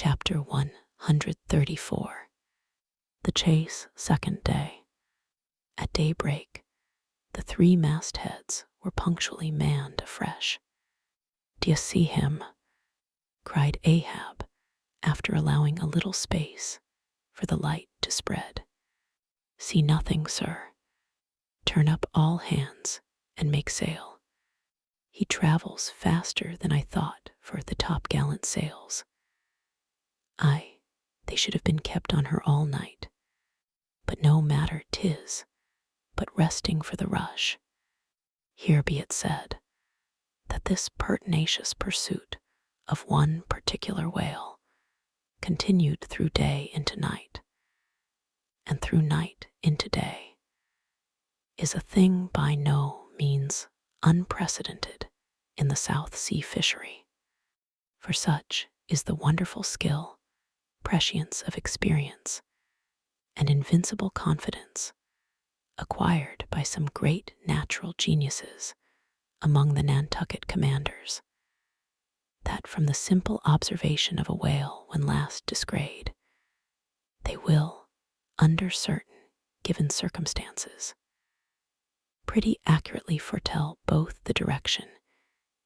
Chapter 134. The Chase, Second Day. At daybreak, the 3 mastheads were punctually manned afresh. "D'ye see him?" cried Ahab, after allowing a little space for the light to spread. "See nothing, sir. Turn up all hands and make sail. He travels faster than I thought for the topgallant sails. Aye, they should have been kept on her all night. But no matter 'tis, but resting for the rush. Here be it said, that this pertinacious pursuit of one particular whale continued through day into night, and through night into day, is a thing by no means unprecedented in the South Sea fishery, for such is the wonderful skill, prescience of experience, and invincible confidence acquired by some great natural geniuses among the Nantucket commanders, that from the simple observation of a whale when last descried, they will, under certain given circumstances, pretty accurately foretell both the direction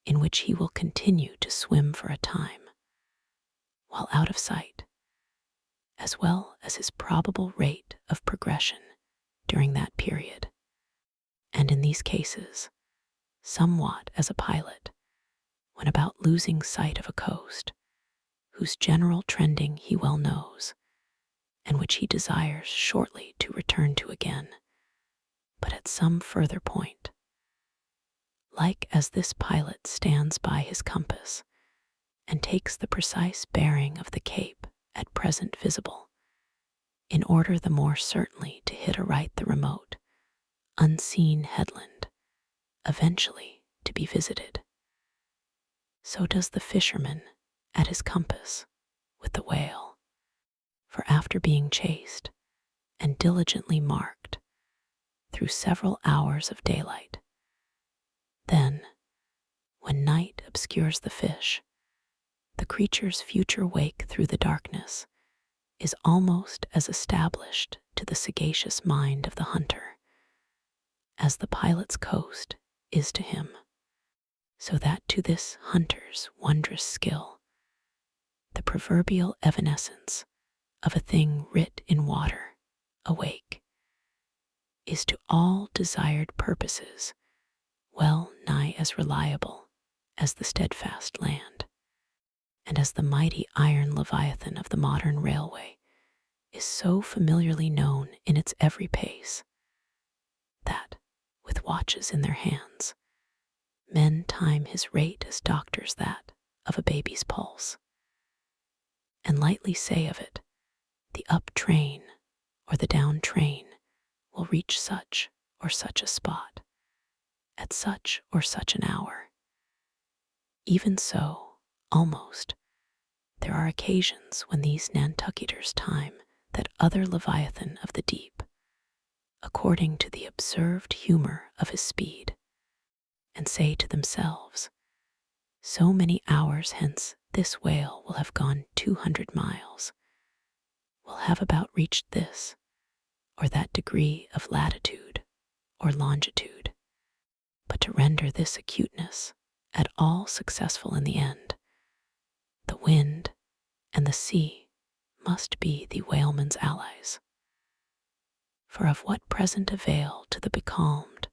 in which he will continue to swim for a time, while out of sight, as well as his probable rate of progression during that period, and in these cases, somewhat as a pilot, when about losing sight of a coast, whose general trending he well knows, and which he desires shortly to return to again, but at some further point. Like as this pilot stands by his compass, and takes the precise bearing of the cape at present visible, in order the more certainly to hit aright the remote, unseen headland, eventually to be visited. So does the fisherman at his compass with the whale, for after being chased and diligently marked through several hours of daylight, then, when night obscures the fish, the creature's future wake through the darkness is almost as established to the sagacious mind of the hunter as the pilot's coast is to him, so that to this hunter's wondrous skill, the proverbial evanescence of a thing writ in water, awake, is to all desired purposes well nigh as reliable as the steadfast land, and as the mighty iron leviathan of the modern railway is so familiarly known in its every pace, that, with watches in their hands, men time his rate as doctors that of a baby's pulse, and lightly say of it, the up train or the down train will reach such or such a spot, at such or such an hour. Even so, almost, there are occasions when these Nantucketers time that other leviathan of the deep, according to the observed humor of his speed, and say to themselves, so many hours hence this whale will have gone 200 miles, will have about reached this or that degree of latitude or longitude. But to render this acuteness at all successful in the end, the wind and the sea must be the whaleman's allies. For of what present avail to the becalmed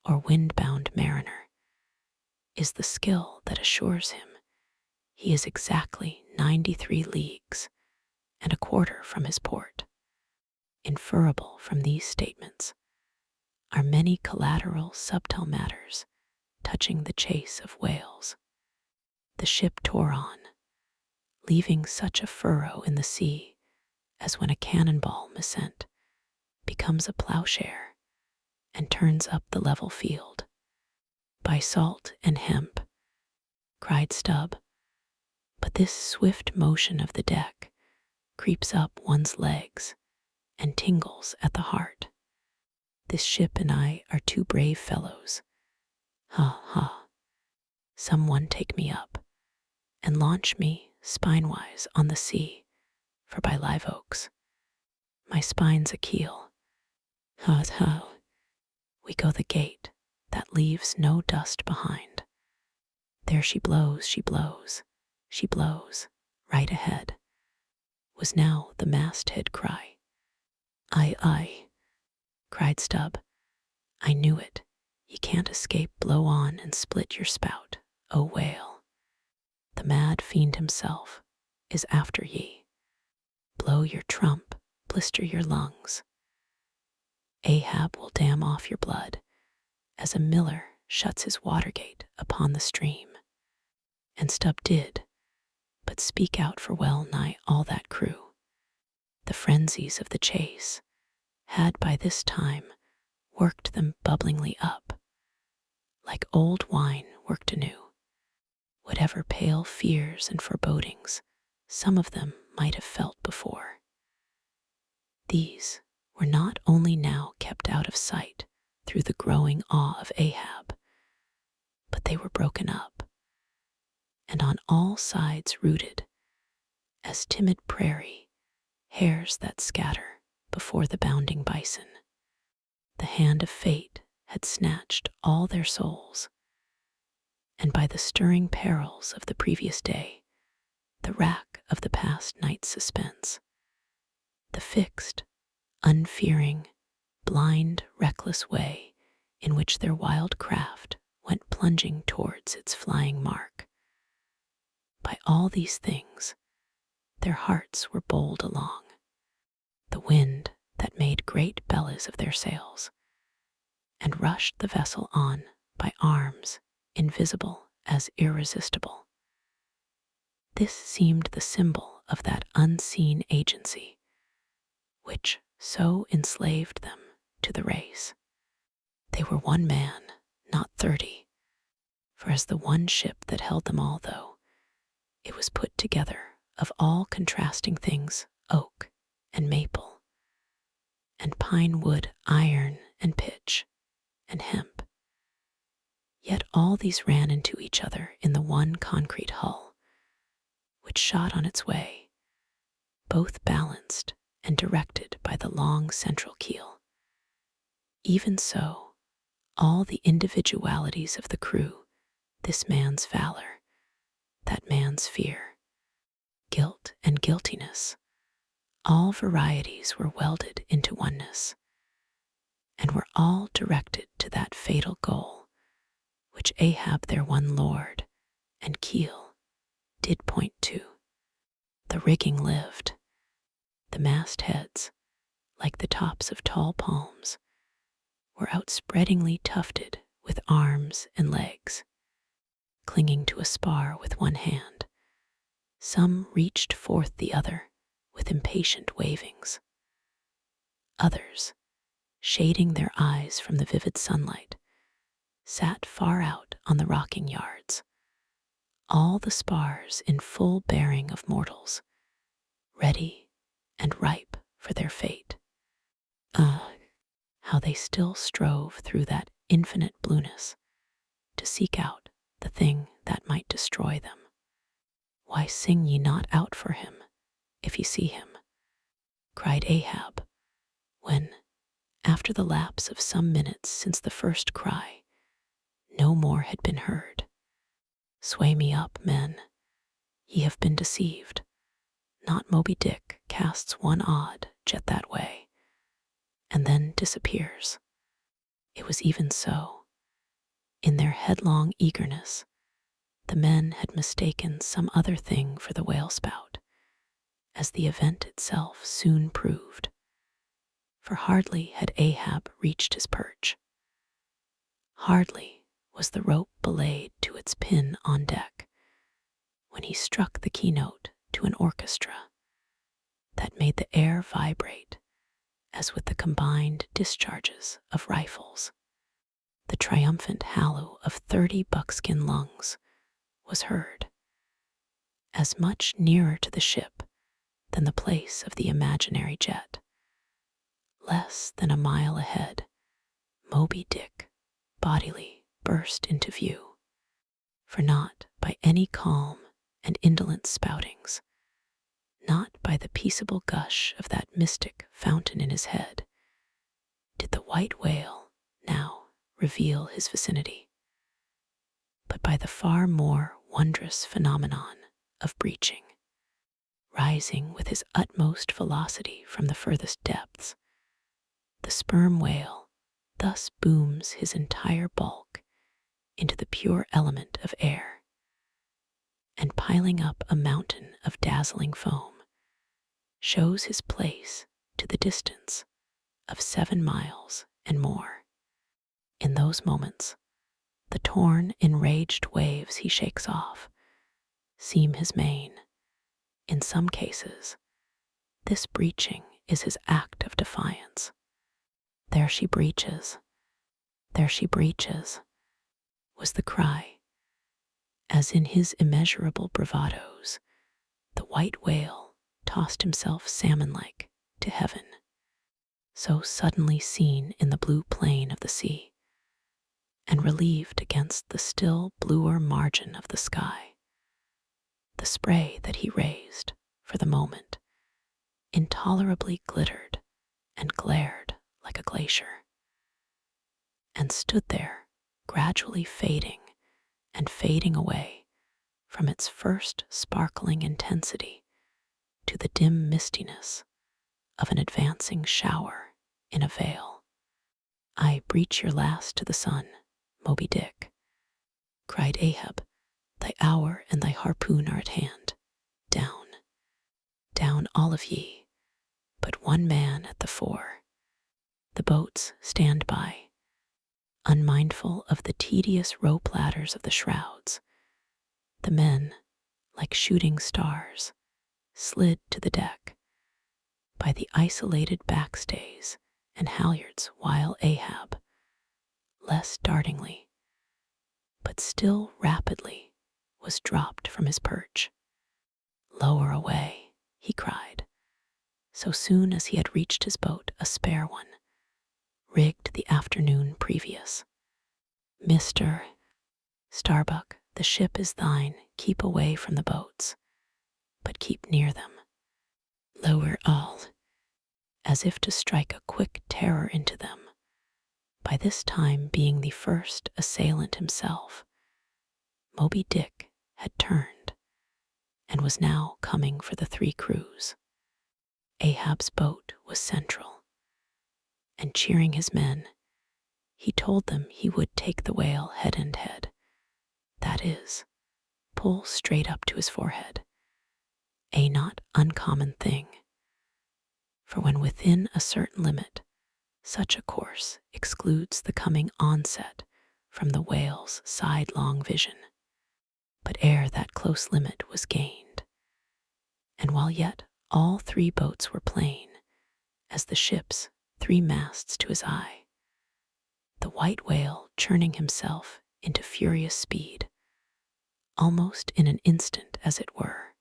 or wind-bound mariner is the skill that assures him he is exactly 93 leagues and a quarter from his port? Inferable from these statements are many collateral subtle matters touching the chase of whales. The ship tore on, leaving such a furrow in the sea as when a cannonball missent becomes a plowshare and turns up the level field. "By salt and hemp," cried Stubb, but this swift motion of the deck creeps up one's legs and tingles at the heart. This ship and I are 2 brave fellows. Ha, ha. Some one take me up and launch me spinewise on the sea, for by live oaks my spine's a keel. Ho, we go the gate that leaves no dust behind. There she blows, she blows, she blows, right ahead, was now the masthead cry. Aye, cried Stubb, I knew it. Ye can't escape, blow on and split your spout, O whale. The mad fiend himself is after ye. Blow your trump, blister your lungs. Ahab will dam off your blood, as a miller shuts his water gate upon the stream. And Stubb did, but speak out for well nigh all that crew. The frenzies of the chase had by this time worked them bubblingly up, like old wine worked anew. Whatever pale fears and forebodings some of them might have felt before, these were not only now kept out of sight through the growing awe of Ahab, but they were broken up, and on all sides rooted, as timid prairie hares that scatter before the bounding bison. The hand of fate had snatched all their souls, and by the stirring perils of the previous day, the rack of the past night's suspense, the fixed, unfearing, blind, reckless way in which their wild craft went plunging towards its flying mark, by all these things, their hearts were bowled along. The wind that made great bellies of their sails, and rushed the vessel on by arms invisible as irresistible. This seemed the symbol of that unseen agency which so enslaved them to the race. They were one man, not 30, for as the one ship that held them all, though it was put together of all contrasting things, oak and maple, and pine wood, iron and pitch, and hemp. Yet all these ran into each other in the one concrete hull, which shot on its way, both balanced and directed by the long central keel. Even so, all the individualities of the crew, this man's valor, that man's fear, guilt and guiltiness, all varieties were welded into oneness, and were all directed to that fatal goal which Ahab, their one lord and keel, did point to. The rigging lived. The mastheads, like the tops of tall palms, were outspreadingly tufted with arms and legs. Clinging to a spar with one hand, some reached forth the other with impatient wavings. Others, shading their eyes from the vivid sunlight, sat far out on the rocking yards, all the spars in full bearing of mortals, ready and ripe for their fate. How they still strove through that infinite blueness to seek out the thing that might destroy them. Why sing ye not out for him, if ye see him? Cried Ahab, when, after the lapse of some minutes since the first cry, no more had been heard. Sway me up, men. Ye have been deceived. Not Moby Dick casts one odd jet that way, and then disappears. It was even so. In their headlong eagerness, the men had mistaken some other thing for the whale spout, as the event itself soon proved. For hardly had Ahab reached his perch, hardly was the rope belayed to its pin on deck, when he struck the keynote to an orchestra that made the air vibrate as with the combined discharges of rifles. The triumphant halloo of 30 buckskin lungs was heard, as much nearer to the ship than the place of the imaginary jet. Less than a mile ahead, Moby Dick bodily burst into view, for not by any calm and indolent spoutings, not by the peaceable gush of that mystic fountain in his head, did the white whale now reveal his vicinity, but by the far more wondrous phenomenon of breaching. Rising with his utmost velocity from the furthest depths, the sperm whale thus booms his entire bulk into the pure element of air, and piling up a mountain of dazzling foam, shows his place to the distance of 7 miles and more. In those moments, the torn, enraged waves he shakes off seem his mane. In some cases, this breaching is his act of defiance. There she breaches, was the cry, as in his immeasurable bravadoes, the white whale tossed himself salmon-like to heaven, so suddenly seen in the blue plain of the sea, and relieved against the still bluer margin of the sky. The spray that he raised, for the moment, intolerably glittered and glared like a glacier, and stood there, gradually fading and fading away from its first sparkling intensity to the dim mistiness of an advancing shower in a veil. "I breach your last to the sun, Moby Dick," cried Ahab. "Thy hour and thy harpoon are at hand. Down, down all of ye, but one man at the fore. The boats stand by, unmindful of the tedious rope ladders of the shrouds. The men, like shooting stars, slid to the deck by the isolated backstays and halyards, while Ahab, less dartingly, but still rapidly, was dropped from his perch. "Lower away," he cried, so soon as he had reached his boat, a spare one, rigged the afternoon previous. "Mr. Starbuck, the ship is thine. Keep away from the boats, but keep near them. Lower all," as if to strike a quick terror into them. By this time being the first assailant himself, Moby Dick had turned and was now coming for the 3 crews. Ahab's boat was central, and cheering his men, he told them he would take the whale head and head, that is, pull straight up to his forehead, a not uncommon thing, for when within a certain limit, such a course excludes the coming onset from the whale's sidelong vision. But ere that close limit was gained, and while yet all 3 boats were plain as the ship's 3 masts to his eye, the white whale, churning himself into furious speed, almost in an instant as it were,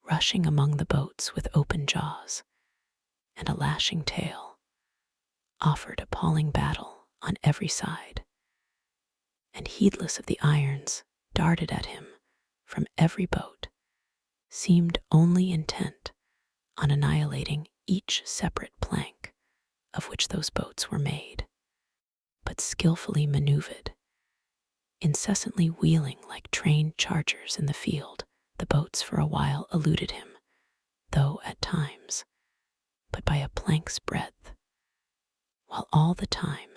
rushing among the boats with open jaws and a lashing tail, offered appalling battle on every side, and heedless of the irons darted at him from every boat, seemed only intent on annihilating each separate plank of which those boats were made, but skillfully maneuvered, incessantly wheeling like trained chargers in the field. The boats for a while eluded him, though at times but by a plank's breadth, while all the time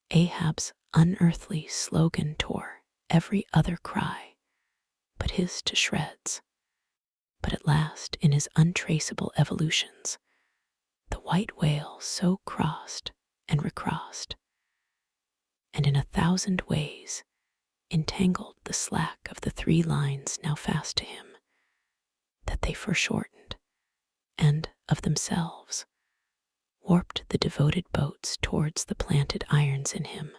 Ahab's unearthly slogan tore every other cry but his to shreds. But at last, in his untraceable evolutions, the white whale so crossed and recrossed, and in 1,000 ways entangled the slack of the 3 lines now fast to him, that they foreshortened, and, of themselves, warped the devoted boats towards the planted irons in him,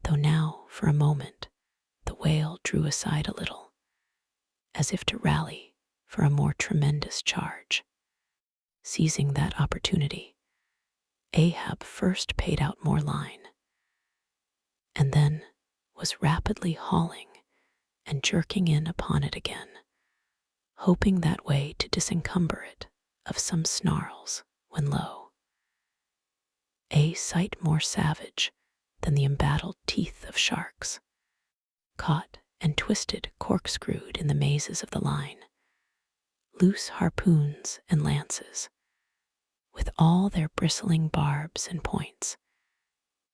though now, for a moment, the whale drew aside a little, as if to rally for a more tremendous charge. Seizing that opportunity, Ahab first paid out more line, and then was rapidly hauling and jerking in upon it again, hoping that way to disencumber it of some snarls when lo, a sight more savage than the embattled teeth of sharks, caught and twisted corkscrewed in the mazes of the line, loose harpoons and lances, with all their bristling barbs and points,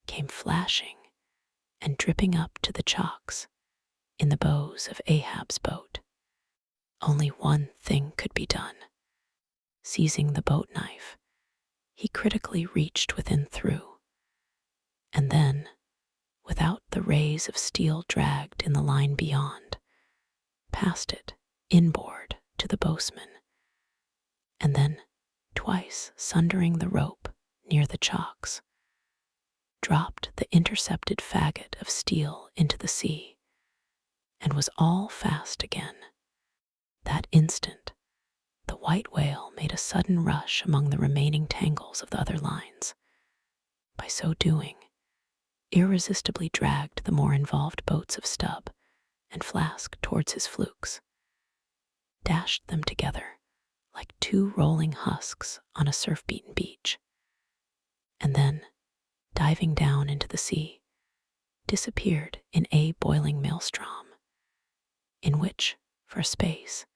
came flashing and dripping up to the chocks in the bows of Ahab's boat. Only one thing could be done. Seizing the boat knife, he critically reached within through, and then, without the rays of steel dragged in the line beyond, passed it inboard to the bowsman, and then, twice sundering the rope near the chocks, dropped the intercepted faggot of steel into the sea, and was all fast again. That instant, the white whale made a sudden rush among the remaining tangles of the other lines. By so doing, irresistibly dragged the more involved boats of Stubb and Flask towards his flukes, dashed them together like two rolling husks on a surf-beaten beach, and then, diving down into the sea, disappeared in a boiling maelstrom, in which, for a space,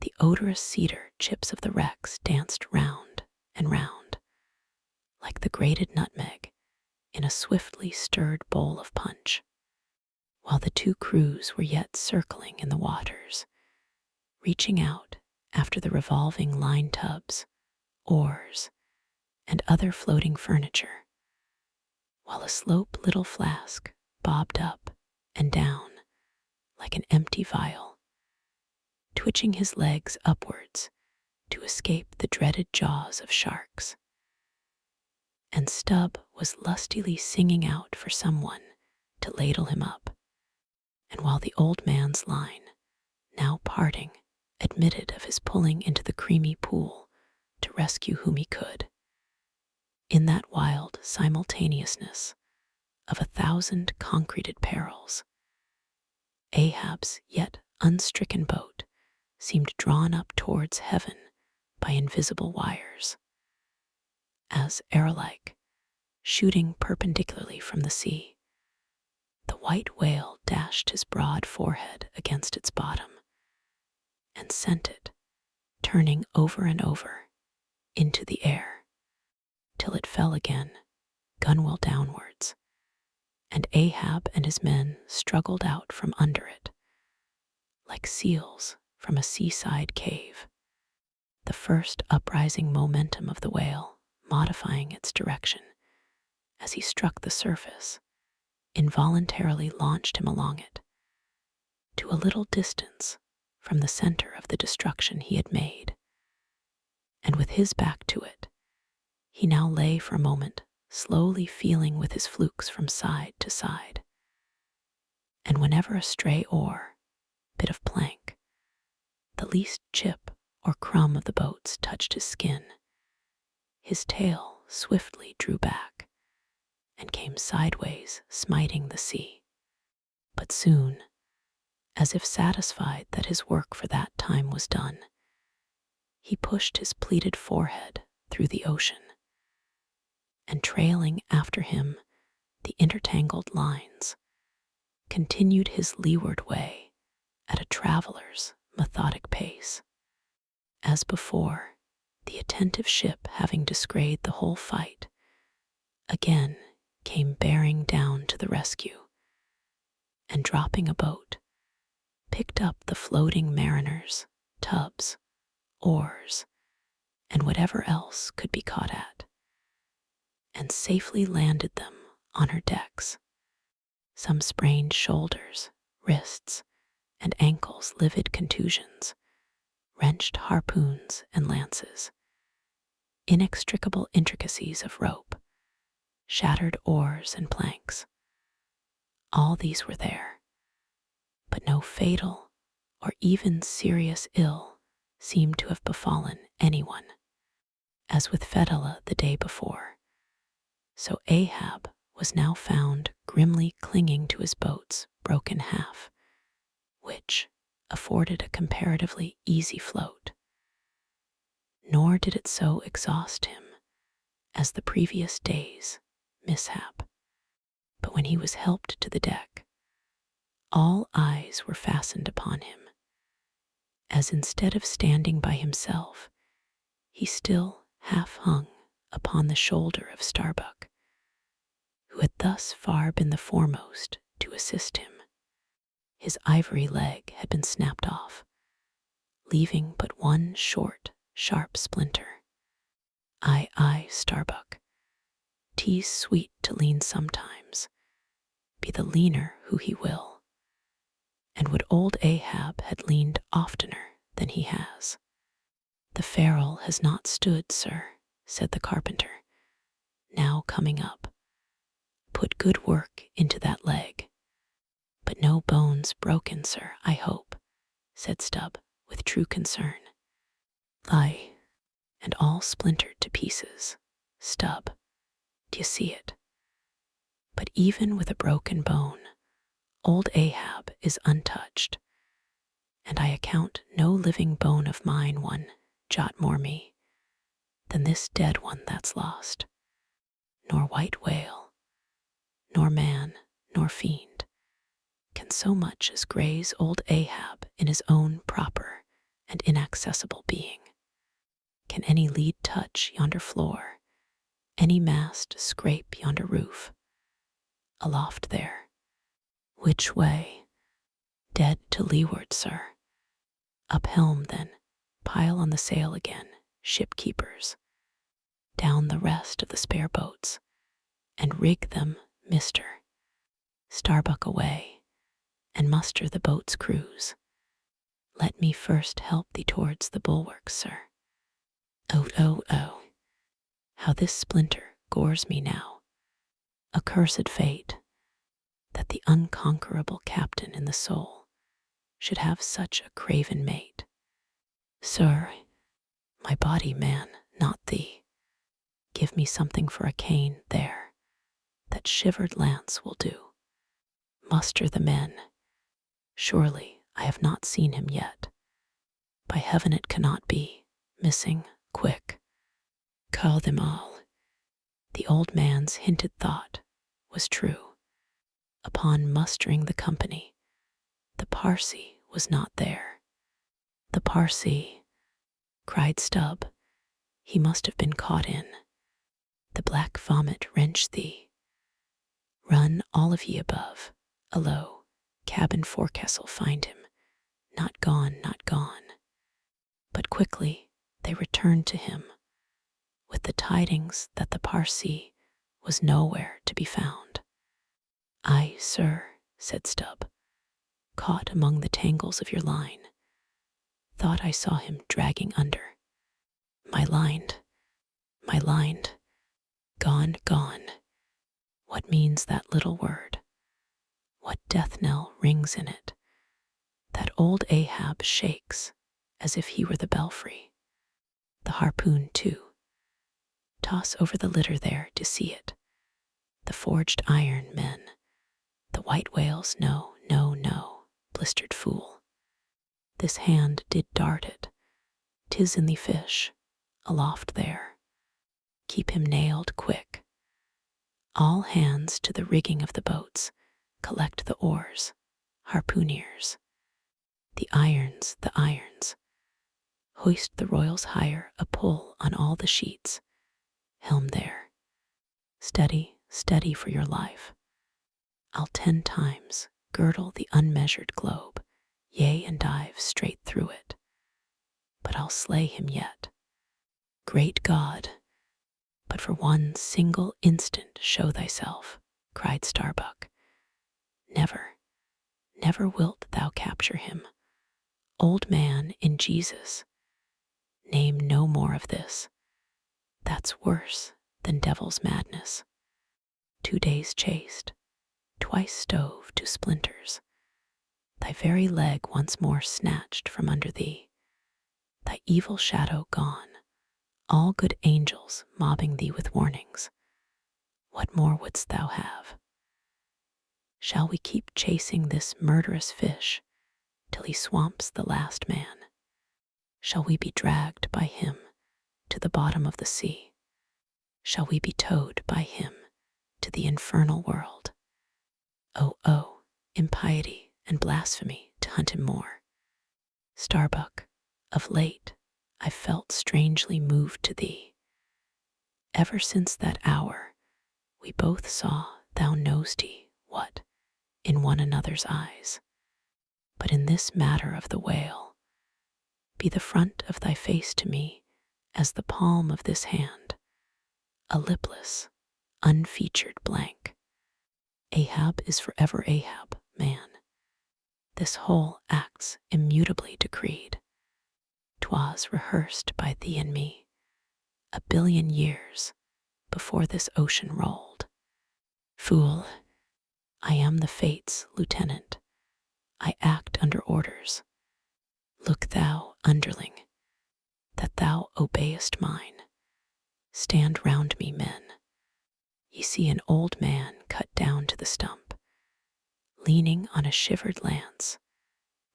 the odorous cedar chips of the wrecks danced round and round, like the grated nutmeg in a swiftly stirred bowl of punch, while the two crews were yet circling in the waters, reaching out after the revolving line tubs, oars, and other floating furniture, while a slope little Flask bobbed up and down like an empty vial, twitching his legs upwards to escape the dreaded jaws of sharks. And Stubb was lustily singing out for someone to ladle him up, and while the old man's line, now parting, admitted of his pulling into the creamy pool to rescue whom he could, in that wild simultaneousness of 1,000 concreted perils, Ahab's yet unstricken boat seemed drawn up towards heaven by invisible wires, as, arrow-like, shooting perpendicularly from the sea, the white whale dashed his broad forehead against its bottom and sent it, turning over and over, into the air, till it fell again, gunwale downwards, and Ahab and his men struggled out from under it, like seals from a seaside cave, the first uprising momentum of the whale modifying its direction as he struck the surface, involuntarily launched him along it, to a little distance from the center of the destruction he had made. And with his back to it, he now lay for a moment, slowly feeling with his flukes from side to side. And whenever a stray oar, bit of plank, the least chip or crumb of the boats touched his skin, his tail swiftly drew back and came sideways, smiting the sea. But soon, as if satisfied that his work for that time was done, he pushed his pleated forehead through the ocean, and trailing after him the intertangled lines, continued his leeward way at a traveler's methodic pace. As before, the attentive ship, having descried the whole fight, again came bearing down to the rescue, and dropping a boat, picked up the floating mariners, tubs, oars, and whatever else could be caught at, and safely landed them on her decks, some sprained shoulders, wrists, and ankles livid contusions, wrenched harpoons and lances, inextricable intricacies of rope, shattered oars and planks. All these were there, but no fatal or even serious ill seemed to have befallen anyone. As with Fedallah the day before, so Ahab was now found grimly clinging to his boat's broken half, which afforded a comparatively easy float. Nor did it so exhaust him as the previous day's mishap. But when he was helped to the deck, all eyes were fastened upon him, as instead of standing by himself, he still half hung upon the shoulder of Starbuck, who had thus far been the foremost to assist him. His ivory leg had been snapped off, leaving but one short, sharp splinter. Aye, Starbuck, 'tis sweet to lean sometimes, be the leaner who he will. And would old Ahab had leaned oftener than he has. The ferrule has not stood, sir, said the carpenter, now coming up. Put good work into that leg. But no bones broken, sir, I hope, said Stubb, with true concern. Aye, and all splintered to pieces. Stubb, d'ye see it? But even with a broken bone, old Ahab is untouched, and I account no living bone of mine one jot more me than this dead one that's lost. Nor white whale, nor man, nor fiend can so much as graze old Ahab in his own proper and inaccessible being. Can any lead touch yonder floor, any mast scrape yonder roof? Aloft there. Which way? Dead to leeward, sir. Up helm, then, pile on the sail again, shipkeepers. Down the rest of the spare boats, and rig them, mister. Starbuck away, and muster the boat's crews. Let me first help thee towards the bulwarks, sir. Oh, how this splinter gores me now. Accursed fate, that the unconquerable captain in the soul should have such a craven mate. Sir, my body, man, not thee. Give me something for a cane there. That shivered lance will do. Muster the men. Surely I have not seen him yet. By heaven it cannot be. Missing, quick. Call them all. The old man's hinted thought was true. Upon mustering the company, the Parsee was not there. The Parsee, cried Stubb, he must have been caught in. The black vomit wrenched thee. Run all of ye above, alow, cabin forecastle find him. Not gone, not gone. But quickly they returned to him, with the tidings that the Parsee was nowhere to be found. Aye, sir, said Stubb, caught among the tangles of your line. Thought I saw him dragging under. My lined. Gone. What means that little word? What death knell rings in it? That old Ahab shakes as if he were the belfry. The harpoon, too. Toss over the litter there to see it. The forged iron, men. The white whales, no, blistered fool. This hand did dart it. 'Tis in the fish, aloft there. Keep him nailed quick. All hands to the rigging of the boats. Collect the oars, harpooneers. The irons. Hoist the royals higher, a pull on all the sheets. Helm there. Steady for your life. I'll 10 times girdle the unmeasured globe, yea, and dive straight through it. But I'll slay him yet. Great God, but for one single instant show thyself, cried Starbuck. Never wilt thou capture him. Old man, in Jesus, name no more of this. That's worse than devil's madness. 2 days chased, twice stove to splinters, thy very leg once more snatched from under thee, thy evil shadow gone, all good angels mobbing thee with warnings. What more wouldst thou have? Shall we keep chasing this murderous fish till he swamps the last man. Shall we be dragged by him to the bottom of the sea? Shall we be towed by him to the infernal world? Oh, impiety and blasphemy to hunt him more. Starbuck, of late I've felt strangely moved to thee. Ever since that hour we both saw, thou know'st what, in one another's eyes. But in this matter of the whale, be the front of thy face to me as the palm of this hand, a lipless, unfeatured blank. Ahab is forever Ahab, man. This whole act's immutably decreed. 'Twas rehearsed by thee and me a billion years before this ocean rolled. Fool, I am the fates' lieutenant. I act under orders. Look thou, underling, that thou obeyest mine. Stand round me, men. Ye see an old man cut down to the stump, leaning on a shivered lance,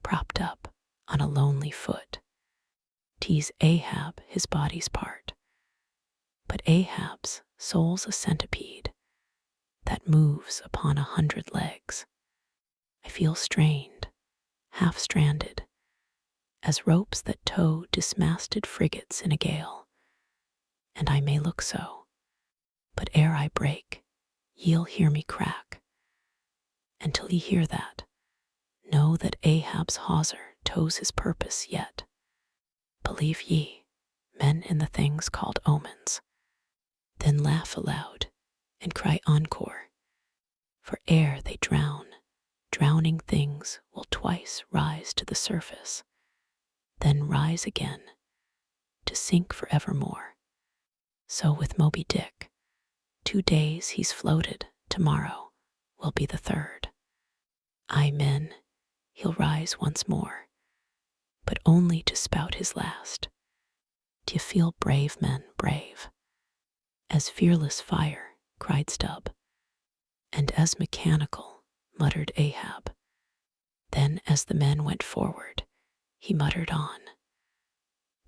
propped up on a lonely foot. 'Tis Ahab his body's part, but Ahab's soul's a centipede that moves upon 100 legs. I feel strained, half stranded, as ropes that tow dismasted frigates in a gale, and I may look so, but ere I break, ye'll hear me crack. And till ye hear that, know that Ahab's hawser tows his purpose yet. Believe ye, men, in the things called omens, then laugh aloud and cry encore, for ere they drown, drowning things will twice rise to the surface, then rise again, to sink forevermore. So with Moby Dick, 2 days he's floated, tomorrow will be the 3rd. Aye, men, he'll rise once more, but only to spout his last. D'ye feel brave, men, brave? As fearless fire, cried Stubb, and as mechanical, muttered Ahab. Then as the men went forward, he muttered on.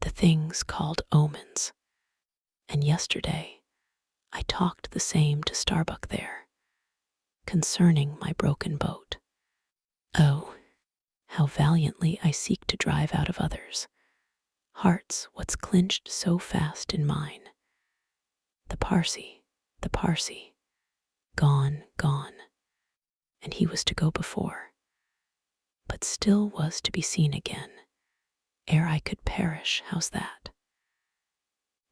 The things called omens, and yesterday I talked the same to Starbuck there, concerning my broken boat. Oh, how valiantly I seek to drive out of others' hearts what's clinched so fast in mine. The Parsee, gone, gone, and he was to go before, but still was to be seen again, ere I could perish. How's that?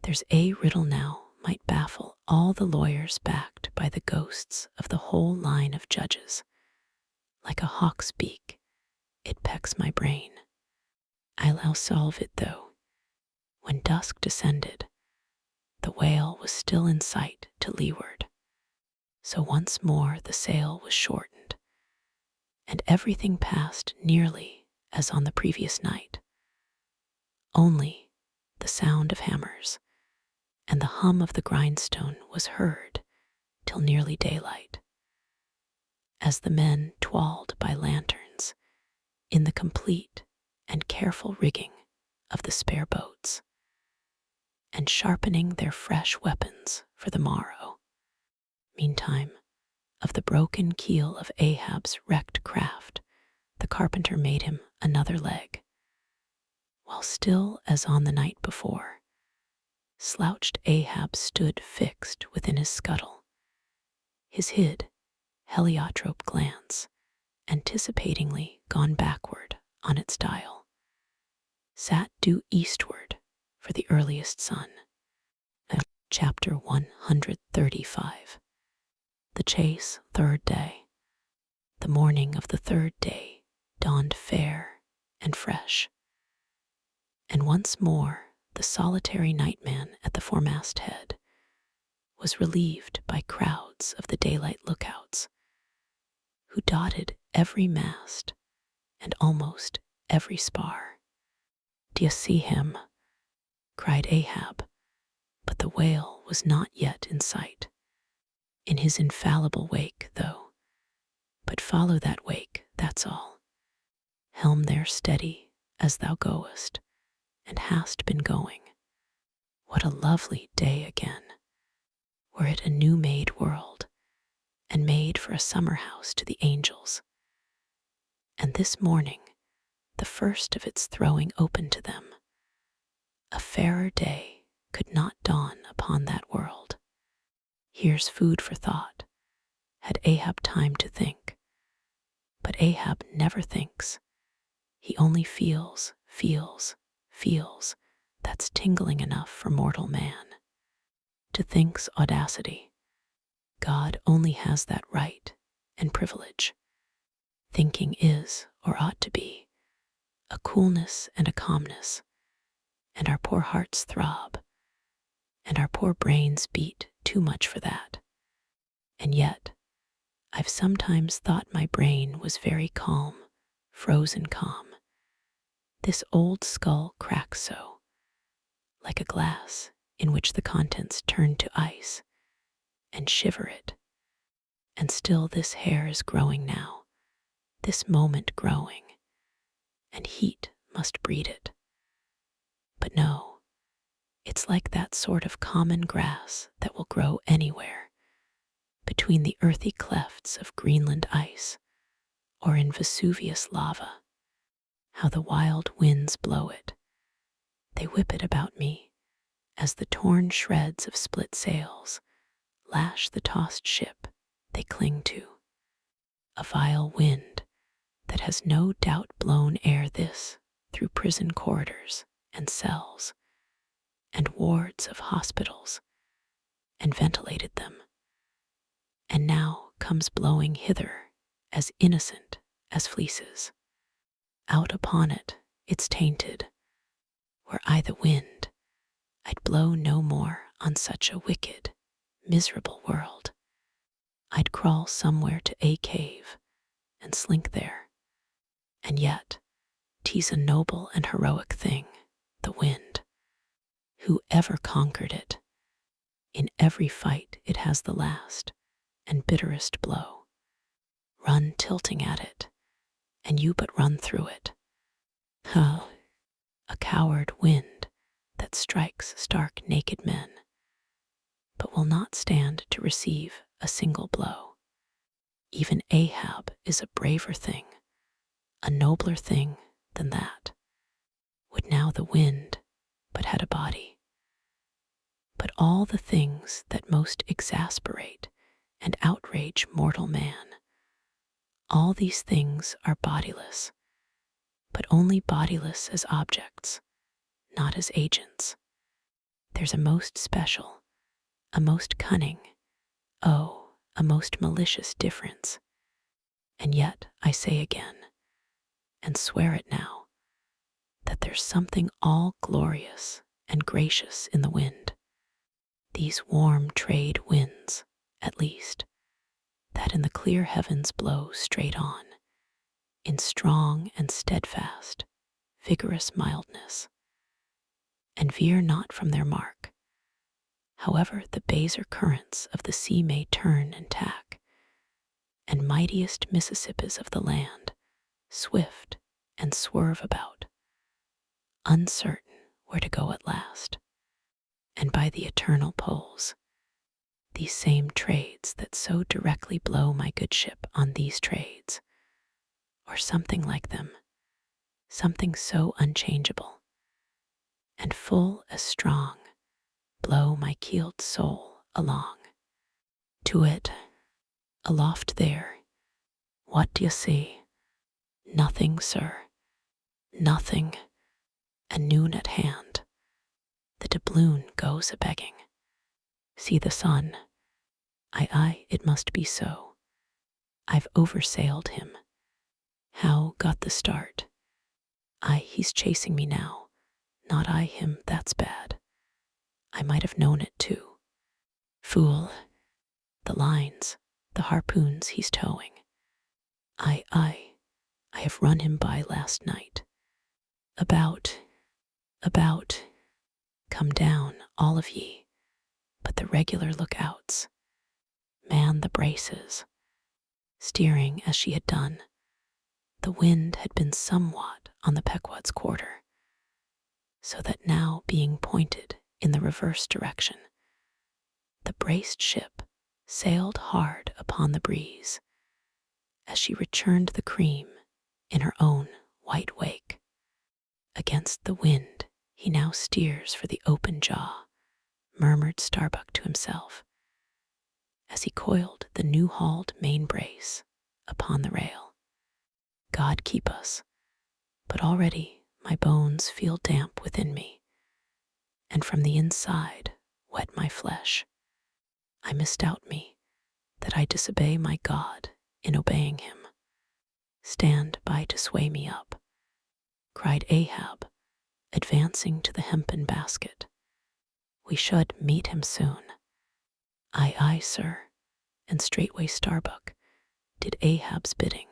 There's a riddle now might baffle all the lawyers backed by the ghosts of the whole line of judges. Like a hawk's beak, it pecks my brain. I'll solve it though. When dusk descended, the whale was still in sight to leeward. So once more the sail was shortened, and everything passed nearly as on the previous night. Only the sound of hammers and the hum of the grindstone was heard till nearly daylight, as the men twalled by lanterns in the complete and careful rigging of the spare boats, and sharpening their fresh weapons for the morrow. Meantime, of the broken keel of Ahab's wrecked craft, the carpenter made him another leg, while still as on the night before, slouched Ahab stood fixed within his scuttle, his hid, heliotrope glance anticipatingly gone backward on its dial, sat due eastward for the earliest sun. Chapter 135. The chase, 3rd day. The morning of the 3rd day dawned fair and fresh, and once more the solitary nightman at the foremast head was relieved by crowds of the daylight lookouts, who dotted every mast and almost every spar. D'ye see him? Cried Ahab, but the whale was not yet in sight. In his infallible wake, though, but follow that wake, that's all. helm there steady as thou goest, and hast been going. What a lovely day again, were it a new-made world, and made for a summer house to the angels. And this morning, the first of its throwing open to them, a fairer day could not dawn upon that world. Here's food for thought, had Ahab time to think. But Ahab never thinks. He only feels, feels, feels. That's tingling enough for mortal man. To think's audacity. God only has that right and privilege. Thinking is, or ought to be, a coolness and a calmness, and our poor hearts throb, and our poor brains beat too much for that. And yet, I've sometimes thought my brain was very calm, frozen calm. This old skull cracks so, like a glass in which the contents turn to ice, and shiver it. And still this hair is growing now, this moment growing, and heat must breed it. But no, it's like that sort of common grass that will grow anywhere, between the earthy clefts of Greenland ice, or in Vesuvius lava. How the wild winds blow it. They whip it about me, as the torn shreds of split sails lash the tossed ship they cling to. A vile wind that has no doubt blown ere this through prison corridors and cells and wards of hospitals and ventilated them, and now comes blowing hither as innocent as fleeces. Out upon it, it's tainted. Were I the wind, I'd blow no more on such a wicked, miserable world. I'd crawl somewhere to a cave and slink there. And yet, 'tis a noble and heroic thing, the wind. Who ever conquered it? In every fight it has the last and bitterest blow. Run tilting at it, and you but run through it. Oh, a coward wind that strikes stark naked men, but will not stand to receive a single blow. Even Ahab is a braver thing, a nobler thing than that. Would now the wind but had a body. But all the things that most exasperate and outrage mortal man, all these things are bodiless, but only bodiless as objects, not as agents. There's a most special, a most cunning, oh, a most malicious difference. And yet I say again, and swear it now, that there's something all glorious and gracious in the wind. These warm trade winds, at least, that in the clear heavens blow straight on, in strong and steadfast, vigorous mildness, and veer not from their mark, however the baser currents of the sea may turn and tack, and mightiest Mississippis of the land swift and swerve about, uncertain where to go at last. And by the eternal poles, these same trades that so directly blow my good ship on these trades, or something like them, something so unchangeable, and full as strong, blow my keeled soul along. To it, aloft there, what d'ye see? Nothing, sir, nothing. A noon at hand, the doubloon goes a-begging. See the sun. Aye, it must be so. I've oversailed him. How got the start? Aye, he's chasing me now. Not I him, that's bad. I might have known it too. Fool. The lines, the harpoons he's towing. Aye, I have run him by last night. About. Come down, all of ye, but the regular lookouts. Man the braces. Steering as she had done, The wind had been somewhat on the Pequod's quarter, so that now being pointed in the reverse direction, the braced ship sailed hard upon the breeze as she returned the cream in her own white wake. Against the wind he now steers for the open jaw, murmured Starbuck to himself, as he coiled the new-hauled main brace upon the rail. God keep us, but already my bones feel damp within me, and from the inside wet my flesh. I misdoubt me that I disobey my God in obeying him. Stand by to sway me up, cried Ahab, advancing to the hempen basket. We should meet him soon. Aye, aye, sir, and straightway Starbuck did Ahab's bidding,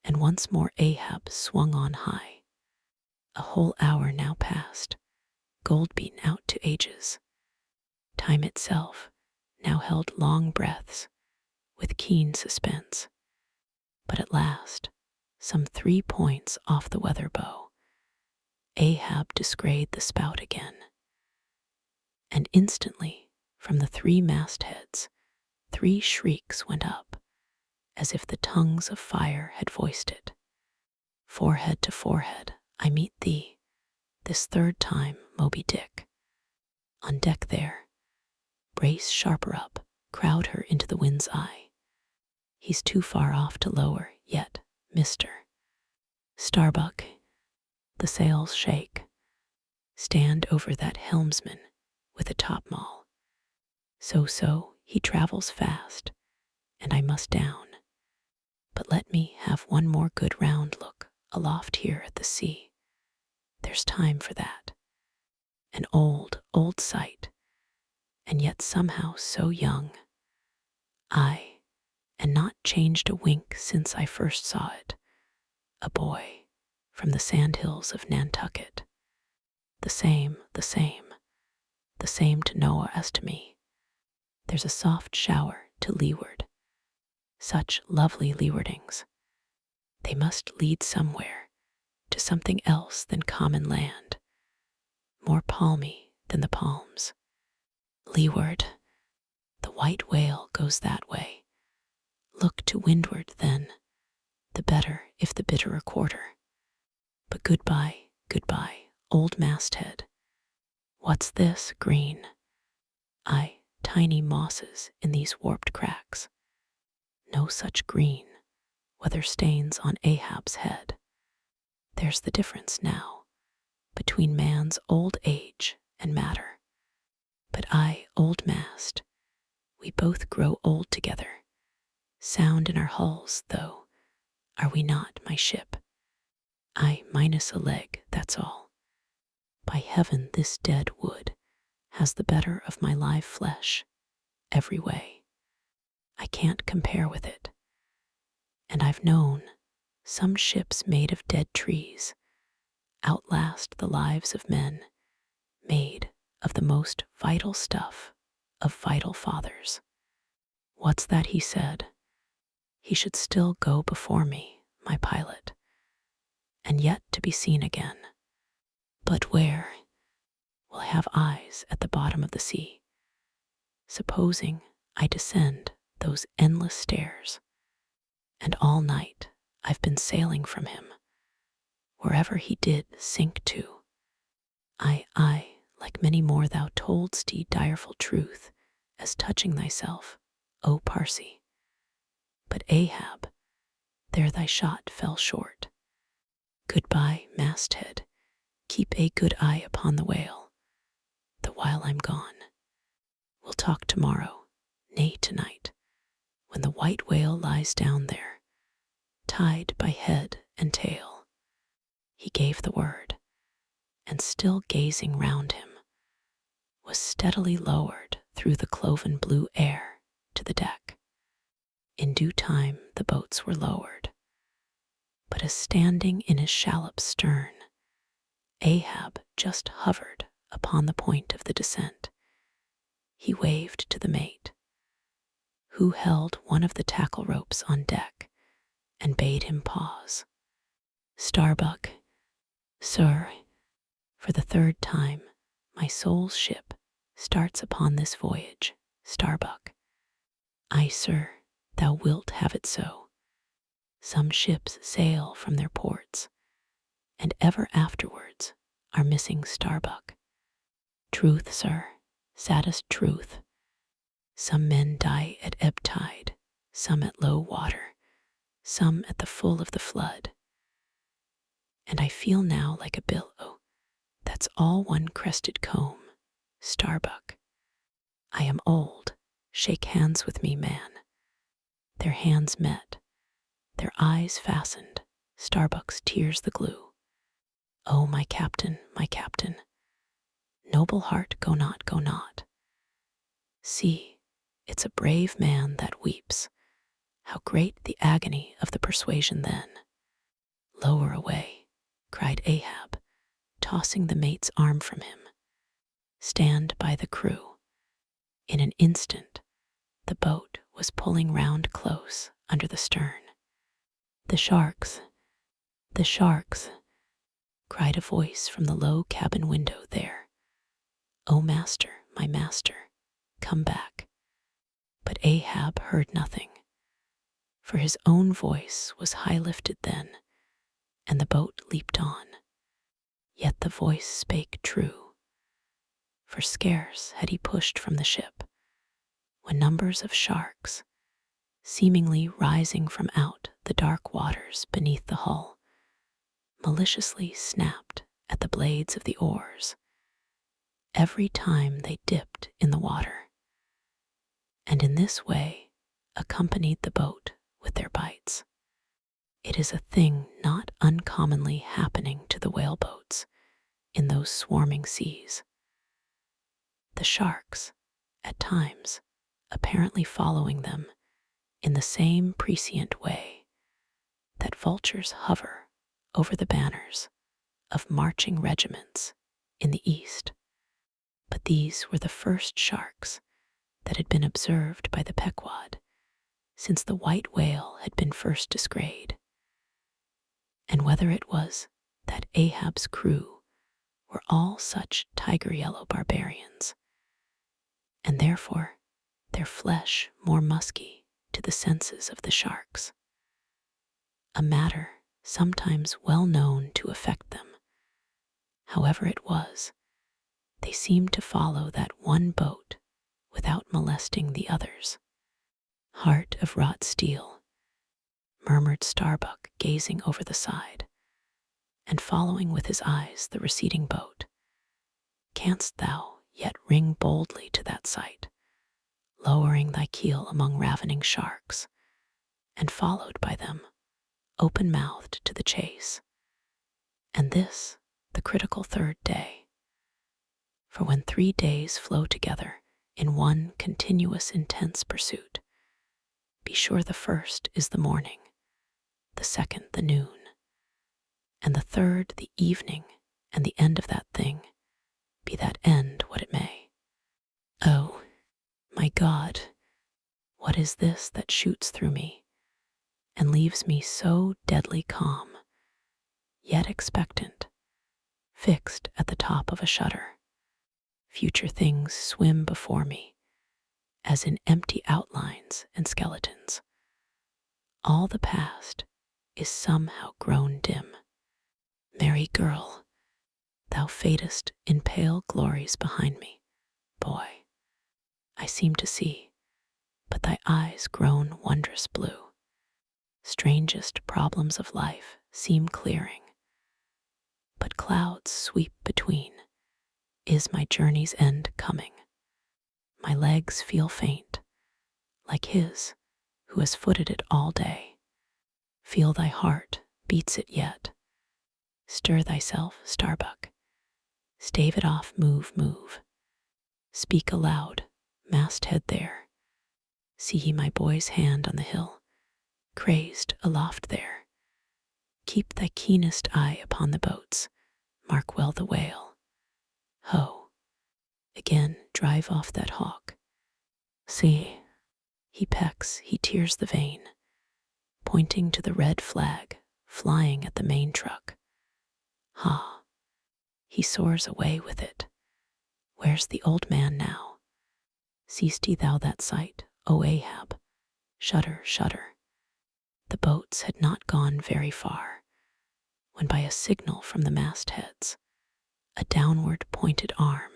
and once more Ahab swung on high. A whole hour now passed, gold beaten out to ages. Time itself now held long breaths with keen suspense. But at last, some 3 points off the weather bow, Ahab descried the spout again, and instantly from the 3 mastheads 3 shrieks went up, as if the tongues of fire had voiced it. Forehead to forehead I meet thee, this 3rd time, Moby Dick. On deck there, brace sharper up, crowd her into the wind's eye. He's too far off to lower yet, mister. Starbuck, the sails shake. Stand over that helmsman with a topmaul. So, he travels fast, and I must down. But let me have one more good round look aloft here at the sea. There's time for that. An old, old sight, and yet somehow so young. Aye, and not changed a wink since I first saw it. A boy from the sandhills of Nantucket. The same to Noah as to me. There's a soft shower to leeward. Such lovely leewardings. They must lead somewhere, to something else than common land, more palmy than the palms. Leeward, the white whale goes that way. Look to windward then, the better if the bitterer quarter. But goodbye, old masthead. What's this, green? Aye, tiny mosses in these warped cracks. No such green, weather stains on Ahab's head. There's the difference now, between man's old age and matter. But I, old mast, we both grow old together. Sound in our hulls, though, are we not, my ship? I minus a leg, that's all. By heaven, this dead wood has the better of my live flesh, every way. I can't compare with it. And I've known some ships made of dead trees outlast the lives of men made of the most vital stuff of vital fathers. What's that he said? He should still go before me, my pilot, and yet to be seen again. But where? Will I have eyes at the bottom of the sea? Supposing I descend those endless stairs, and all night I've been sailing from him, wherever he did sink to. I, like many more thou toldst thee direful truth, as touching thyself, O Parsi. But Ahab, there thy shot fell short. Goodbye, masthead, keep a good eye upon the whale, the while I'm gone. We'll talk tomorrow, nay tonight, when the white whale lies down there, tied by head and tail. He gave the word, and still gazing round him, was steadily lowered through the cloven blue air to the deck. In due time the boats were lowered, but as standing in his shallop's stern, Ahab just hovered upon the point of the descent, he waved to the mate, who held one of the tackle ropes on deck and bade him pause. Starbuck, sir, for the third time, my soul's ship starts upon this voyage. Starbuck. Aye, sir, thou wilt have it so. Some ships sail from their ports, and ever afterwards are missing. Starbuck. Truth, sir, saddest truth. Some men die at ebb tide, some at low water, some at the full of the flood. And I feel now like a billow that's all one crested comb. Starbuck. I am old. Shake hands with me, man. Their hands met, their eyes fastened. Starbuck's tears the glue. Oh, my captain, noble heart, go not, go not. See, it's a brave man that weeps. How great the agony of the persuasion then. Lower away, cried Ahab, tossing the mate's arm from him. Stand by the crew. In an instant, the boat was pulling round close under the stern. The sharks, cried a voice from the low cabin window there. O master, my master, come back. But Ahab heard nothing, for his own voice was high lifted then, and the boat leaped on. Yet the voice spake true, for scarce had he pushed from the ship, when numbers of sharks, seemingly rising from out the dark waters beneath the hull, maliciously snapped at the blades of the oars every time they dipped in the water, and in this way accompanied the boat with their bites. It is a thing not uncommonly happening to the whaleboats in those swarming seas. The sharks, at times, apparently following them in the same prescient way that vultures hover over the banners of marching regiments in the east. But these were the first sharks that had been observed by the Pequod since the white whale had been first descried. And whether it was that Ahab's crew were all such tiger-yellow barbarians, and therefore their flesh more musky to the senses of the sharks, a matter sometimes well known to affect them. However it was, they seemed to follow that one boat without molesting the others. Heart of wrought steel, murmured Starbuck, gazing over the side, and following with his eyes the receding boat. Canst thou yet ring boldly to that sight, lowering thy keel among ravening sharks, and followed by them, open-mouthed to the chase? And this the critical third day. For when 3 days flow together in one continuous intense pursuit, be sure the first is the morning, the second the noon, and the third the evening, and the end of that thing, be that end what it may. Oh, my God, what is this that shoots through me, and leaves me so deadly calm, yet expectant, fixed at the top of a shutter? Future things swim before me, as in empty outlines and skeletons. All the past is somehow grown dim. Merry girl, thou fadest in pale glories behind me. Boy, I seem to see, but thy eyes grown wondrous blue. Strangest problems of life seem clearing, but clouds sweep between. Is my journey's end coming? My legs feel faint, like his who has footed it all day. Feel thy heart beats it yet. Stir thyself, Starbuck. Stave it off, move, move. Speak aloud, masthead there. See ye my boy's hand on the hill, crazed aloft there. Keep thy keenest eye upon the boats, mark well the whale. Ho, again drive off that hawk. See, he pecks, he tears the vein. pointing to the red flag flying at the main truck. Ha! He soars away with it. Where's the old man now? Seest thou that sight, O Ahab? Shudder, shudder. The boats had not gone very far, when by a signal from the mastheads, a downward pointed arm,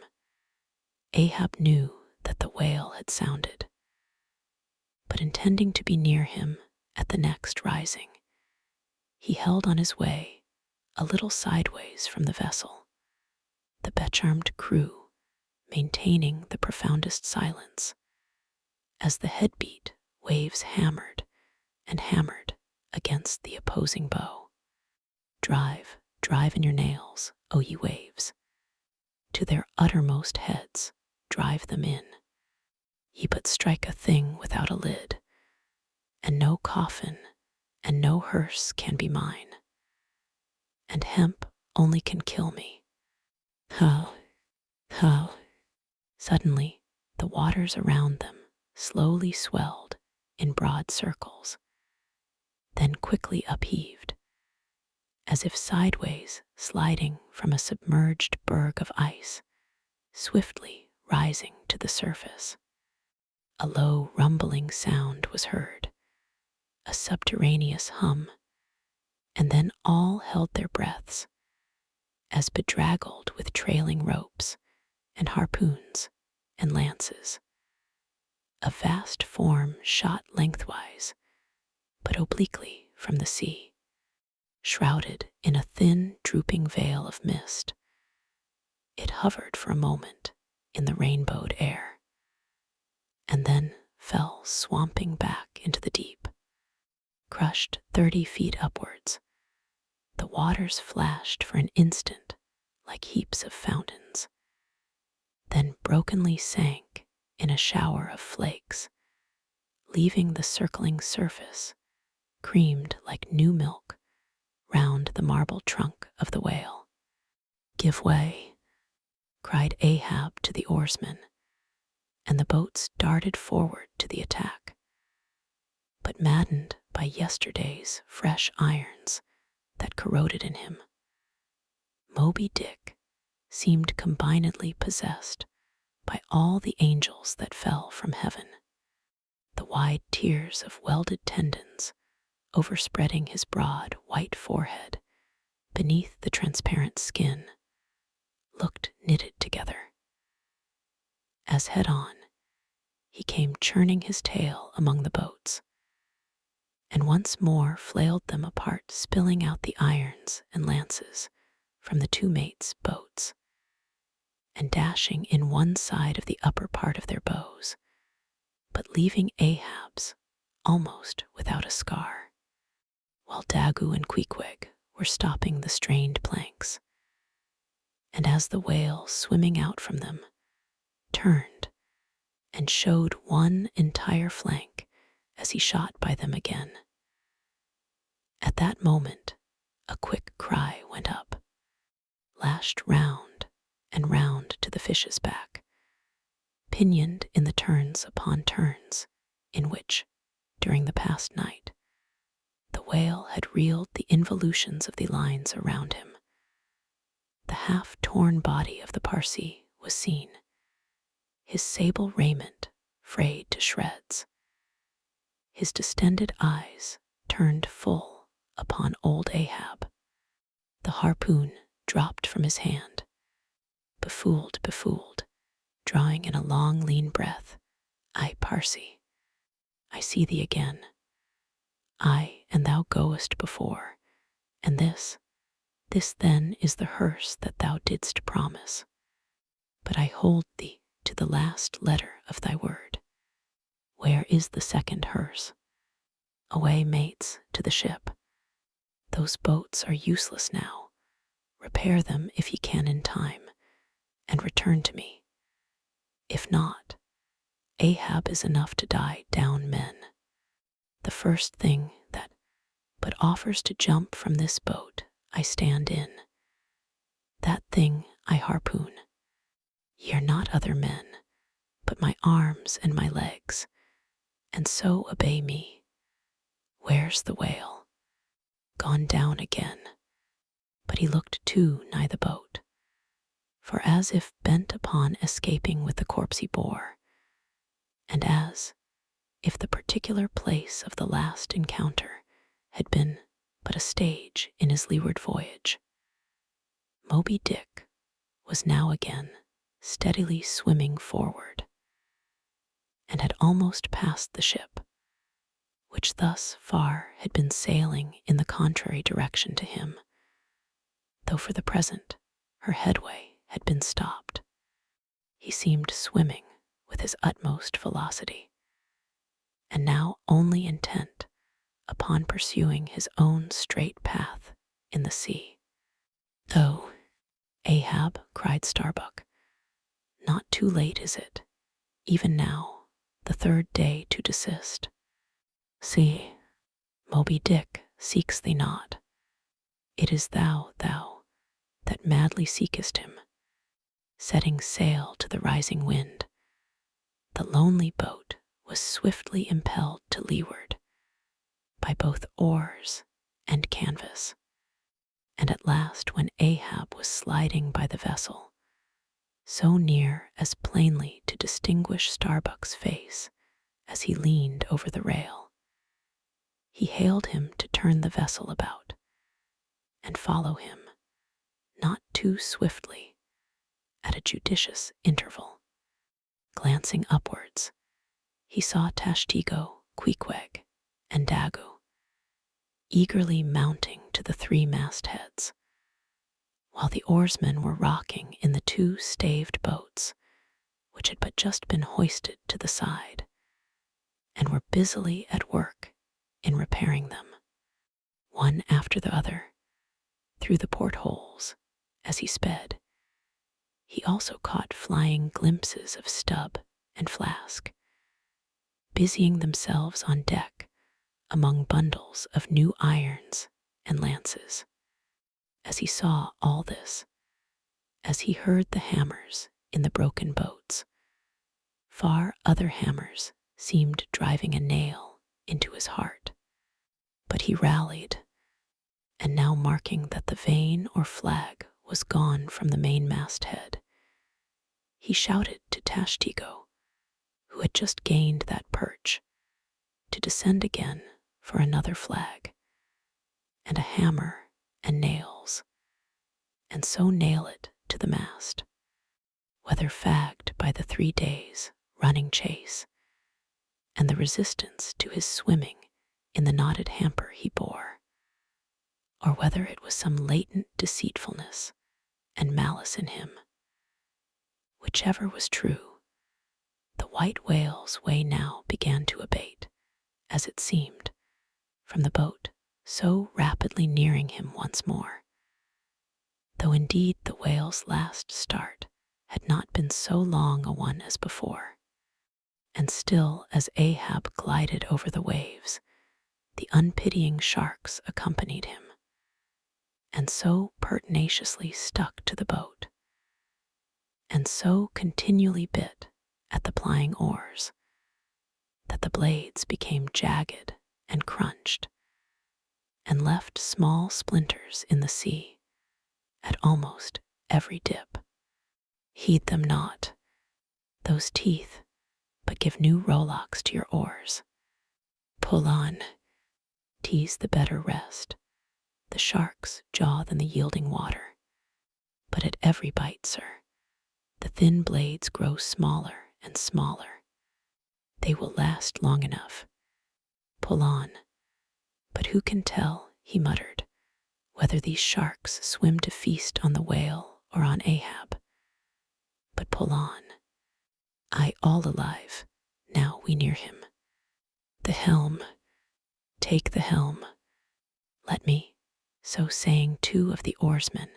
Ahab knew that the whale had sounded. But intending to be near him at the next rising, he held on his way a little sideways from the vessel, the becharmed crew maintaining the profoundest silence, as the headbeat waves hammered and hammered against the opposing bow. Drive, drive in your nails, O ye waves. To their uttermost heads drive them in. Ye but strike a thing without a lid, and no coffin and no hearse can be mine, and hemp only can kill me. Ho, ho. Suddenly, the waters around them slowly swelled in broad circles, then quickly upheaved, as if sideways sliding from a submerged berg of ice, swiftly rising to the surface. A low rumbling sound was heard, a subterraneous hum, and then all held their breaths, as bedraggled with trailing ropes and harpoons and lances. A vast form shot lengthwise, but obliquely from the sea, shrouded in a thin, drooping veil of mist. It hovered for a moment in the rainbowed air, and then fell swamping back into the deep. Crushed 30 feet upwards, the waters flashed for an instant like heaps of fountains, then brokenly sank in a shower of flakes, leaving the circling surface creamed like new milk round the marble trunk of the whale. Give way, cried Ahab to the oarsmen, and the boats darted forward to the attack. But maddened by yesterday's fresh irons that corroded in him, Moby Dick seemed combinedly possessed by all the angels that fell from heaven. The wide tiers of welded tendons overspreading his broad white forehead beneath the transparent skin looked knitted together. As head on, he came churning his tail among the boats, and once more flailed them apart, spilling out the irons and lances from the two mates' boats, and dashing in one side of the upper part of their bows, but leaving Ahab's almost without a scar, while Dagu and Queequeg were stopping the strained planks. And as the whale, swimming out from them, turned and showed one entire flank as he shot by them again, at that moment a quick cry went up, lashed round and round to the fish's back, pinioned in the turns upon turns in which, during the past night, the whale had reeled the involutions of the lines around him. The half-torn body of the Parsee was seen, his sable raiment frayed to shreds, his distended eyes turned full upon old Ahab. The harpoon dropped from his hand, befooled, drawing in a long, lean breath. Ay, Parsee, I see thee again. Ay, and thou goest before, and this then is the hearse that thou didst promise. But I hold thee to the last letter of thy word. Where is the second hearse? Away, mates, to the ship. Those boats are useless now. Repair them if ye can in time, and return to me. If not, Ahab is enough to die down men. The first thing that but offers to jump from this boat I stand in. That thing I harpoon. Ye are not other men, but my arms and my legs, and so obey me. Where's the whale? Gone down again. But he looked too nigh the boat, for as if bent upon escaping with the corpse he bore, and as if the particular place of the last encounter had been but a stage in his leeward voyage, Moby Dick was now again steadily swimming forward, and had almost passed the ship, which thus far had been sailing in the contrary direction to him, though for the present her headway had been stopped. He seemed swimming with his utmost velocity, and now only intent upon pursuing his own straight path in the sea. "Oh, Ahab," cried Starbuck, "not too late is it, even now, the third day to desist. See, Moby Dick seeks thee not. It is thou, that madly seekest him, setting sail to the rising wind." The lonely boat was swiftly impelled to leeward by both oars and canvas, and at last when Ahab was sliding by the vessel, so near as plainly to distinguish Starbuck's face as he leaned over the rail, he hailed him to turn the vessel about and follow him, not too swiftly, at a judicious interval. Glancing upwards, he saw Tashtego, Queequeg, and Dago eagerly mounting to the three mastheads, while the oarsmen were rocking in the two staved boats which had but just been hoisted to the side, and were busily at work in repairing them, one after the other, through the portholes as he sped. He also caught flying glimpses of Stubb and Flask, busying themselves on deck among bundles of new irons and lances. As he saw all this, as he heard the hammers in the broken boats, far other hammers seemed driving a nail into his heart. But he rallied, and now marking that the vane or flag was gone from the mainmast head, he shouted to Tashtego, who had just gained that perch, to descend again for another flag, and a hammer and nails, and so nail it to the mast, whether fagged by the 3 days' running chase, and the resistance to his swimming in the knotted hamper he bore, or whether it was some latent deceitfulness and malice in him. Whichever was true, the white whale's way now began to abate, as it seemed, from the boat so rapidly nearing him once more, though indeed the whale's last start had not been so long a one as before. And still as Ahab glided over the waves, the unpitying sharks accompanied him, and so pertinaciously stuck to the boat, and so continually bit at the plying oars, that the blades became jagged and crunched, and left small splinters in the sea at almost every dip. Heed them not, those teeth, but give new rowlocks to your oars. Pull on, tease the better rest, the sharks jaw than the yielding water. But at every bite, sir, the thin blades grow smaller and smaller. They will last long enough. Pull on. But who can tell, he muttered, whether these sharks swim to feast on the whale or on Ahab. But pull on. I all alive, now we near him. The helm, take the helm. Let me, so saying, 2 of the oarsmen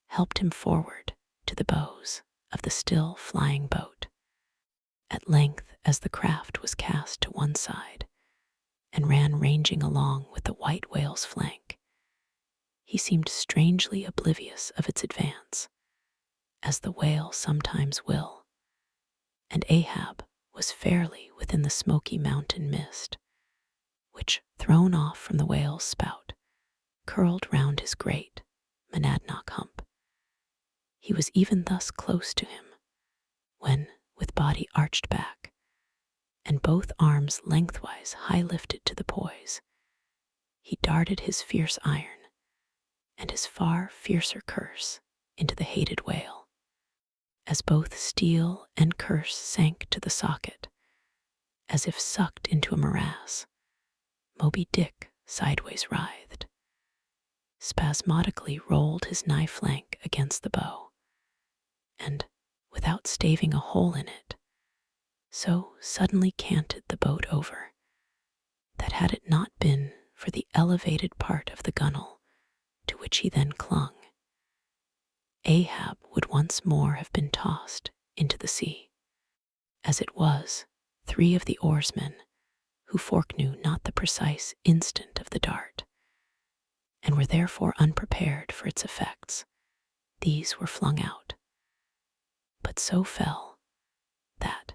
helped him forward to the bows of the still flying boat. At length, as the craft was cast to one side and ran ranging along with the white whale's flank, he seemed strangely oblivious of its advance, as the whale sometimes will, and Ahab was fairly within the smoky mountain mist, which, thrown off from the whale's spout, curled round his great monadnock hump. He was even thus close to him, when, with body arched back, and both arms lengthwise high lifted to the poise, he darted his fierce iron and his far fiercer curse into the hated whale. As both steel and curse sank to the socket, as if sucked into a morass, Moby Dick sideways writhed, spasmodically rolled his knife flank against the bow, and, without staving a hole in it, so suddenly canted the boat over that had it not been for the elevated part of the gunwale to which he then clung, Ahab would once more have been tossed into the sea. As it was, 3 of the oarsmen, who foreknew not the precise instant of the dart, and were therefore unprepared for its effects, these were flung out, but so fell that,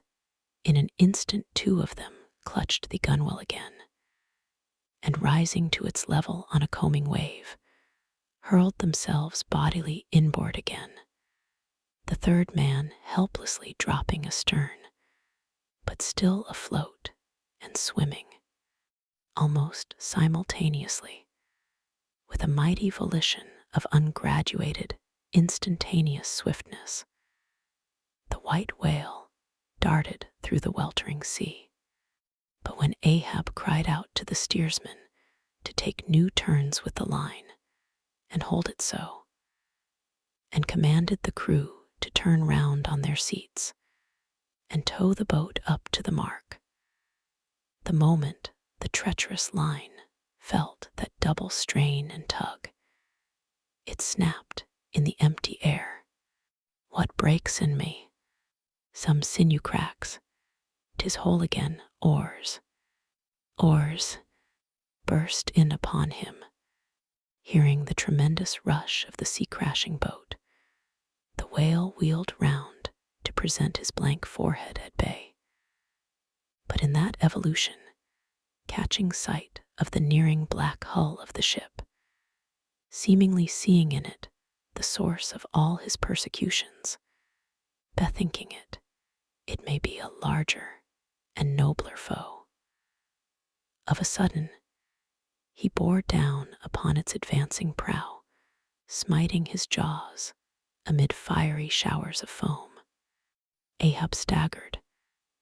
in an instant 2 of them clutched the gunwale again, and rising to its level on a combing wave, hurled themselves bodily inboard again, the 3rd man helplessly dropping astern, but still afloat and swimming, almost simultaneously, with a mighty volition of ungraduated, instantaneous swiftness. The white whale darted through the weltering sea, but when Ahab cried out to the steersman to take new turns with the line and hold it so, and commanded the crew to turn round on their seats and tow the boat up to the mark, the moment the treacherous line felt that double strain and tug, it snapped in the empty air. What breaks in me? Some sinew cracks. 'Tis whole again. Oars, oars, burst in upon him, hearing the tremendous rush of the sea-crashing boat. The whale wheeled round to present his blank forehead at bay. But in that evolution, catching sight of the nearing black hull of the ship, seemingly seeing in it the source of all his persecutions, bethinking it may be a larger and nobler foe, of a sudden he bore down upon its advancing prow, smiting his jaws amid fiery showers of foam. Ahab staggered,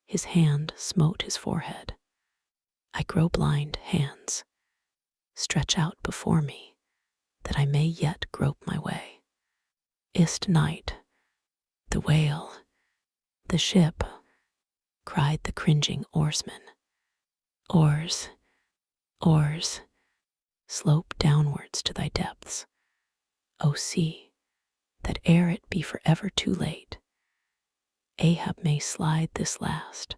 his hand smote his forehead. I grow blind, hands, stretch out before me, that I may yet grope my way. Ist night, the whale, the ship, cried the cringing oarsman. Oars, oars, slope downwards to thy depths. O sea, that ere it be forever too late, Ahab may slide this last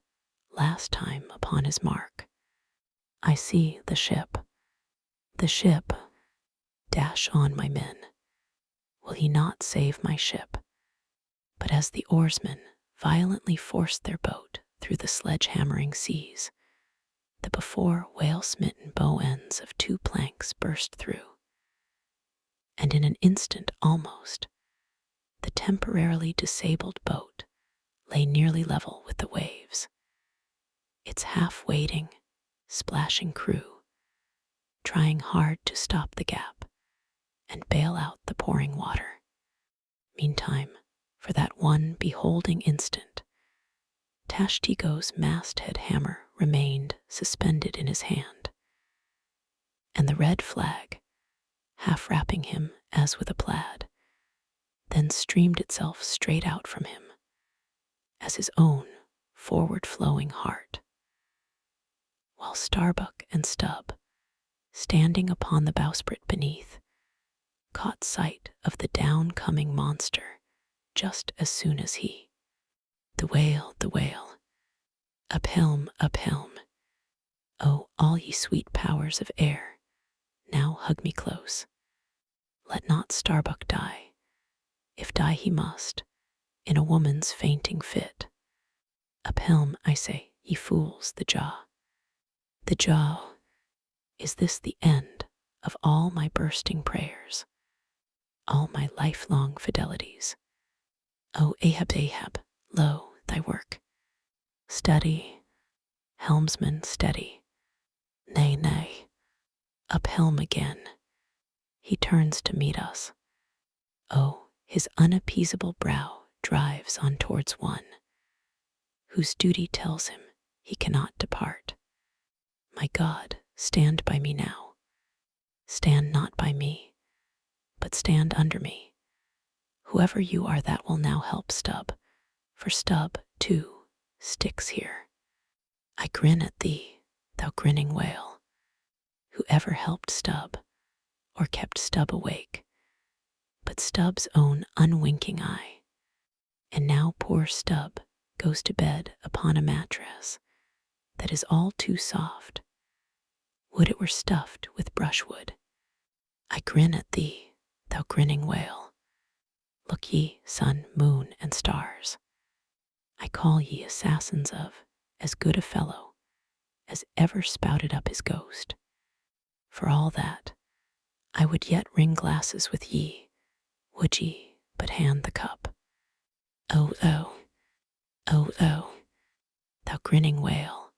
time upon his mark. I see the ship, dash on, my men. Will he not save my ship? But as the oarsmen violently forced their boat through the sledge-hammering seas, the before whale-smitten bow ends of 2 planks burst through, and in an instant almost, the temporarily disabled boat lay nearly level with the waves, its half-wading, splashing crew trying hard to stop the gap and bail out the pouring water. Meantime, for that one beholding instant, Tashtigo's masthead hammer remained suspended in his hand, and the red flag, half wrapping him as with a plaid, then streamed itself straight out from him as his own forward-flowing heart, while Starbuck and Stubb, standing upon the bowsprit beneath, caught sight of the down-coming monster just as soon as he. The whale, up helm, oh, all ye sweet powers of air, now hug me close. Let not Starbuck die, if die he must, in a woman's fainting fit. Up helm, I say, ye fools, the jaw, Is this the end of all my bursting prayers, all my lifelong fidelities? O Ahab, Ahab, lo, thy work. Steady, helmsman, steady. Nay, nay, up helm again. He turns to meet us. Oh, his unappeasable brow drives on towards one whose duty tells him he cannot depart. My God, stand by me now. Stand not by me, but stand under me. Whoever you are that will now help Stub, for Stub, too, sticks here. I grin at thee, thou grinning whale. Whoever helped Stub, or kept Stub awake, but Stub's own unwinking eye. And now poor Stub goes to bed upon a mattress that is all too soft. Would it were stuffed with brushwood. I grin at thee, thou grinning whale. Look ye, sun, moon, and stars. I call ye assassins of as good a fellow as ever spouted up his ghost. For all that, I would yet ring glasses with ye, would ye but hand the cup. Oh, oh, oh, oh, thou grinning whale,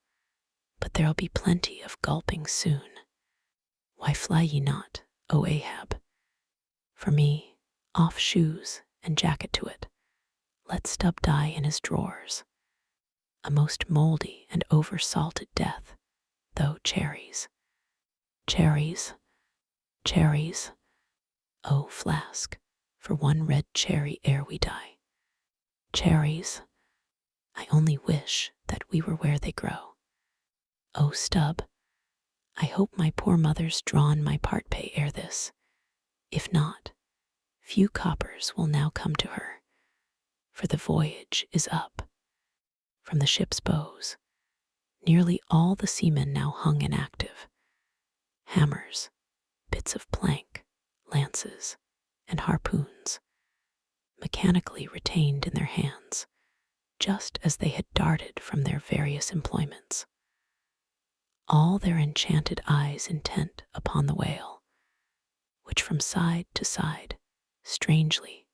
but there'll be plenty of gulping soon. Why fly ye not, O Ahab? For me, off shoes and jacket to it. Let Stub die in his drawers. A most mouldy and over-salted death, though cherries. Cherries, cherries. Oh, flask, for one red cherry ere we die. Cherries, I only wish that we were where they grow. Oh, Stub, I hope my poor mother's drawn my part pay ere this. If not, few coppers will now come to her, for the voyage is up. From the ship's bows, nearly all the seamen now hung inactive. Hammers, bits of plank, lances, and harpoons, mechanically retained in their hands, just as they had darted from their various employments. All their enchanted eyes intent upon the whale, which from side to side, strangely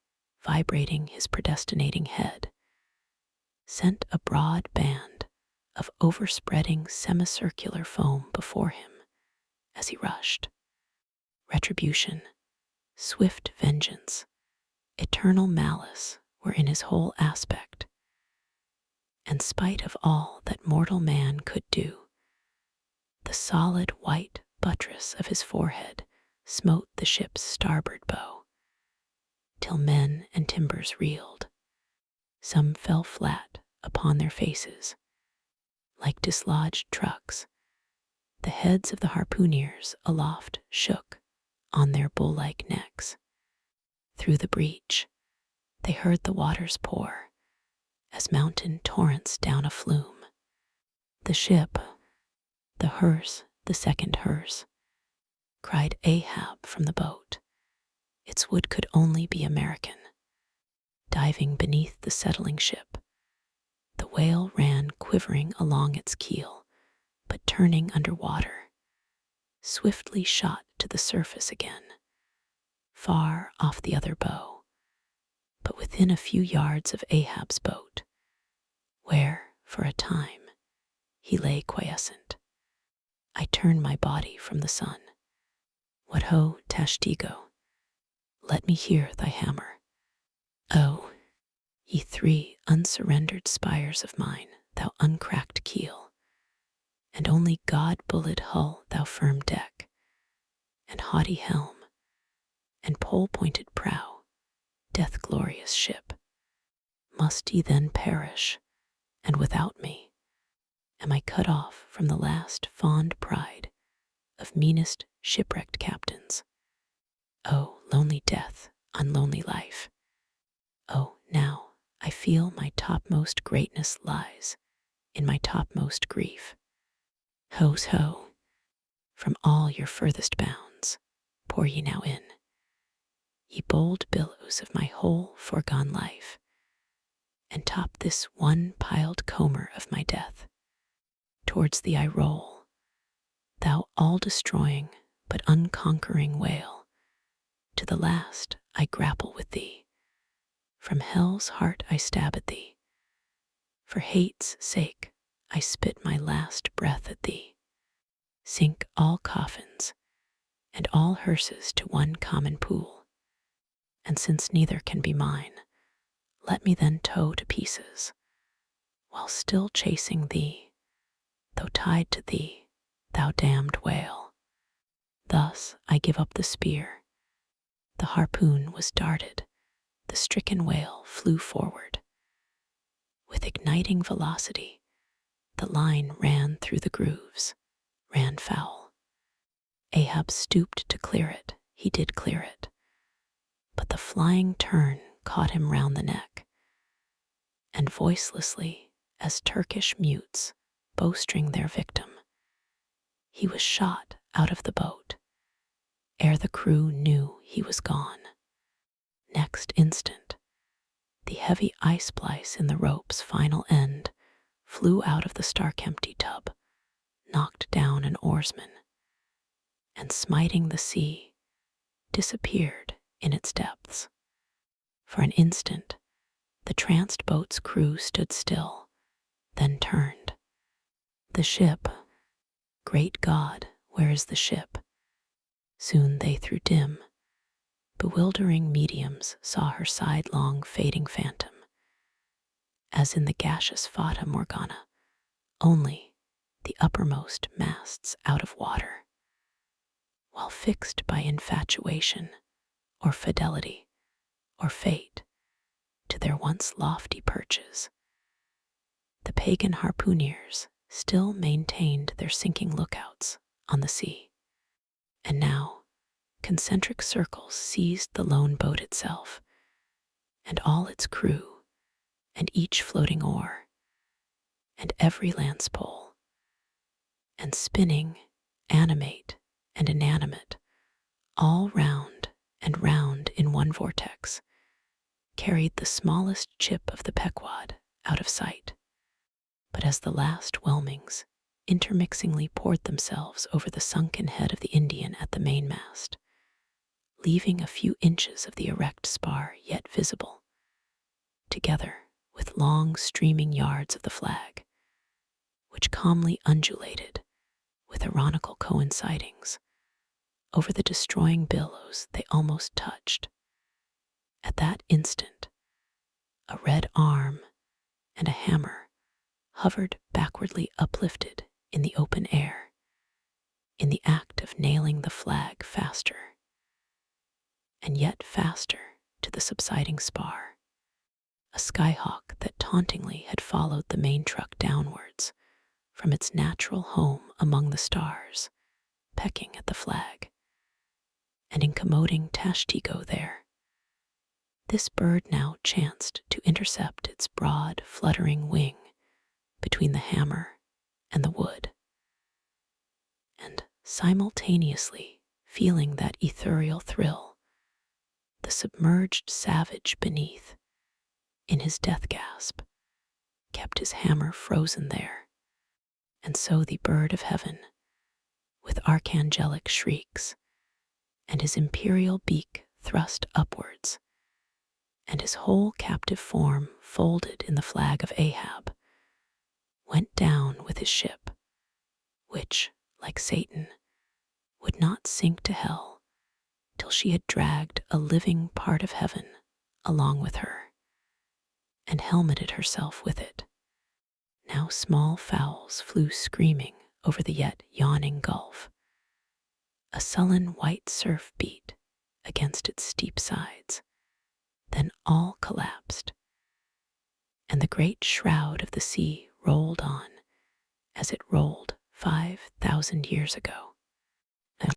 vibrating his predestinating head, sent a broad band of overspreading semicircular foam before him as he rushed. Retribution, swift vengeance, eternal malice were in his whole aspect. And spite of all that mortal man could do, the solid white buttress of his forehead smote the ship's starboard bow, till men and timbers reeled. Some fell flat upon their faces, like dislodged trucks. The heads of the harpooneers aloft shook on their bull-like necks. Through the breach, they heard the waters pour, as mountain torrents down a flume. The ship, the hearse, the second hearse, cried Ahab from the boat. Its wood could only be American. Diving beneath the settling ship, the whale ran quivering along its keel, but turning under water, swiftly shot to the surface again, far off the other bow, but within a few yards of Ahab's boat, where, for a time, he lay quiescent. I turn my body from the sun. What ho, Tashtigo, let me hear thy hammer. Oh, ye three unsurrendered spires of mine, thou uncracked keel, and only God-bullet hull, thou firm deck, and haughty helm, and pole-pointed prow, death-glorious ship. Must ye then perish, and without me am I cut off from the last fond pride of meanest shipwrecked captains? Oh, lonely death, unlonely life! Oh, now I feel my topmost greatness lies in my topmost grief. Ho's ho, from all your furthest bounds pour ye now in, ye bold billows of my whole foregone life, and top this one piled comber of my death. Towards thee I roll, thou all-destroying but unconquering whale, to the last I grapple with thee. From hell's heart I stab at thee. For hate's sake I spit my last breath at thee. Sink all coffins and all hearses to one common pool. And since neither can be mine, let me then tow to pieces, while still chasing thee, though tied to thee, thou damned whale. Thus I give up the spear. The harpoon was darted, the stricken whale flew forward. With igniting velocity, the line ran through the grooves, ran foul. Ahab stooped to clear it, he did clear it, but the flying turn caught him round the neck, and voicelessly, as Turkish mutes bowstring their victim, he was shot out of the boat, ere the crew knew he was gone. Next instant, the heavy ice-splice in the rope's final end flew out of the stark-empty tub, knocked down an oarsman, and smiting the sea, disappeared in its depths. For an instant, the tranced boat's crew stood still, then turned. The ship, great God, where is the ship? Soon they through dim, bewildering mediums saw her sidelong fading phantom, as in the gaseous Fata Morgana, only the uppermost masts out of water, while fixed by infatuation, or fidelity, or fate, to their once lofty perches, the pagan harpooneers still maintained their sinking lookouts on the sea. And now, concentric circles seized the lone boat itself, and all its crew, and each floating oar, and every lance pole, and spinning, animate and inanimate, all round and round in one vortex, carried the smallest chip of the Pequod out of sight. But as the last whelmings intermixingly poured themselves over the sunken head of the Indian at the mainmast, leaving a few inches of the erect spar yet visible, together with long streaming yards of the flag, which calmly undulated with ironical coincidings over the destroying billows they almost touched. At that instant, a red arm and a hammer hovered backwardly uplifted in the open air, in the act of nailing the flag faster, and yet faster to the subsiding spar. A skyhawk that tauntingly had followed the main truck downwards from its natural home among the stars, pecking at the flag, and incommoding Tashtigo there. This bird now chanced to intercept its broad, fluttering wing between the hammer and the wood, and simultaneously feeling that ethereal thrill, the submerged savage beneath, in his death gasp, kept his hammer frozen there, and so the bird of heaven, with archangelic shrieks, and his imperial beak thrust upwards, and his whole captive form folded in the flag of Ahab, went down with his ship, which, like Satan, would not sink to hell till she had dragged a living part of heaven along with her, and helmeted herself with it. Now small fowls flew screaming over the yet yawning gulf. A sullen white surf beat against its steep sides, then all collapsed, and the great shroud of the sea rolled on as it rolled 5,000 years ago.